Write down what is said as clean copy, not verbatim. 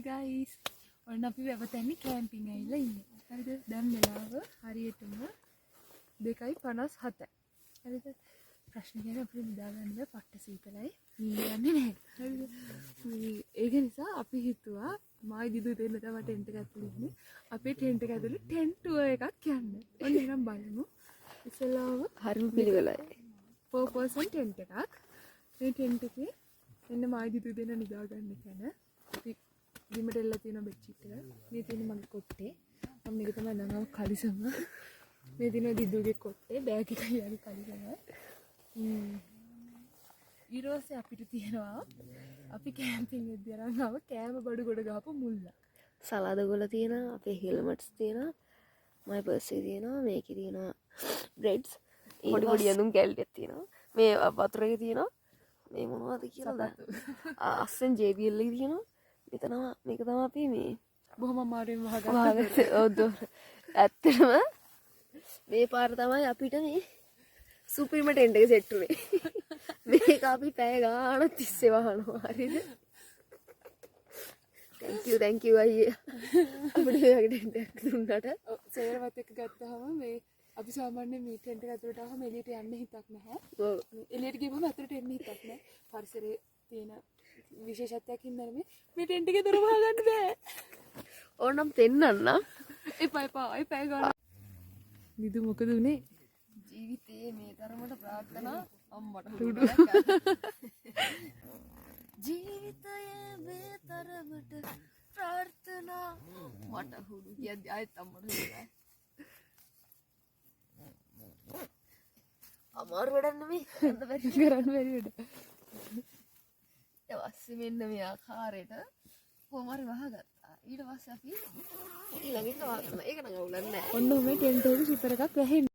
guys. ඔන්න අපි වැවතැන්නේ camping ඇවිල්ලා ඉන්නේ. හරිද? දැන් වෙලාව හරියටම 2:57. හරිද? ප්‍රශ්න කියන්නේ අපිට නිදා ගන්න බෑ පට්ට සීතලයි. නිින්ද යන්නේ නැහැ. හරිද? ඒක නිසා අපි හිතුවා මායි දිදු දෙන්න තමයි ටෙන්ට් එක ඇතුළේ ඉන්නේ. අපේ ටෙන්ට් එක ඇතුළේ ටෙන්ට් ටුවර් එකක් යන්න. ඔන්න එහෙනම් බලමු. ඉස්සෙල්ලාම හරිම පිළිවෙලයි. 4 person ටෙන්ට් එකක්. මේ ටෙන්ට් එකේ එන්න මායි දිදු දෙන්න නිදා ගන්න තැන. අපි බිමට එල්ලලා තියෙන බෙඩ්ෂීට් එක. මේ තියෙන මගේ කොට්ටේ. මම මේක තමයි නංගව කලිසම. මේ තියෙන දිදුගේ කොට්ටේ බෑග් එකයි යන්නේ කලිසම. ඊරෝසේ අපිට තියෙනවා අපි කැම්පින් එද්දී අරන් ආව කෑම බඩු ගොඩ ගහපු මුල්ලා. සලාද ගොල තියෙනවා, අපේ හෙල්මට්ස් තියෙනවා, මයි පර්ස් එකේ තියෙනවා, මේකේ තියෙනවා බ්‍රෙඩ්ස්, පොඩි පොඩි ඇඳුම් කැල්ලක් තියෙනවා. මේ වතුර එකේ තියෙනවා. මේ මොනවද කියලා අස්සෙන් JBL එකේ තියෙනවා. මෙතන මේක තමයි අපි මේ බොහොම අමාරුවෙන් වහගත්ත. ඇත්තටම මේ පාර තමයි අපිට මේ සුපිරිම ටෙන්ට් එක සෙට් උනේ. මේක අපි පැය ගාණක් තිස්සේ වහනවා. හරිද? thank you අයියේ. අපිට මේ වගේ ටෙන්ට් එකක් දුන්නාට. සේරවත් එක ගත්තාම මේ අපි සාමාන්‍යයෙන් මේ ටෙන්ට් එක ඇතුළට ආවම එළියට යන්න හිතක් නැහැ. ඔව්. එළියට ගියම ඇතුළට එන්න හිතක් නැහැ. පරිසරයේ තියෙන විශේෂත්වයක් හින්දා මේ ටෙන්ට් එකේ දොර වහගන්න බෑ. ඕනම් පෙන්නන්න. එපා අය පැය ගාණක්. නිදු මොකද උනේ? ජීවිතයේ මේ තරමට ප්‍රාර්ථනා අම්මට ජීවිතයේ මේ තරමට ප්‍රාර්ථනා මට හුරු කියද්දි ආයෙත් අම්මට හුරුයි. අමාරු වැඩක් නෙමෙයි. අන්න බැරි කරන්න බැරි වැඩ. ඊට පස්සේ මෙන්න මේ ආකාරයට කොහොම හරි වහගත්තා. ඊට පස්සේ අපි ඊළඟට වහගන්න. ඒක නම් අවුලක් නෑ. ඔන්න මේ ටෙන්ට් එකේ සිපර එකක් වැහෙන්නේ.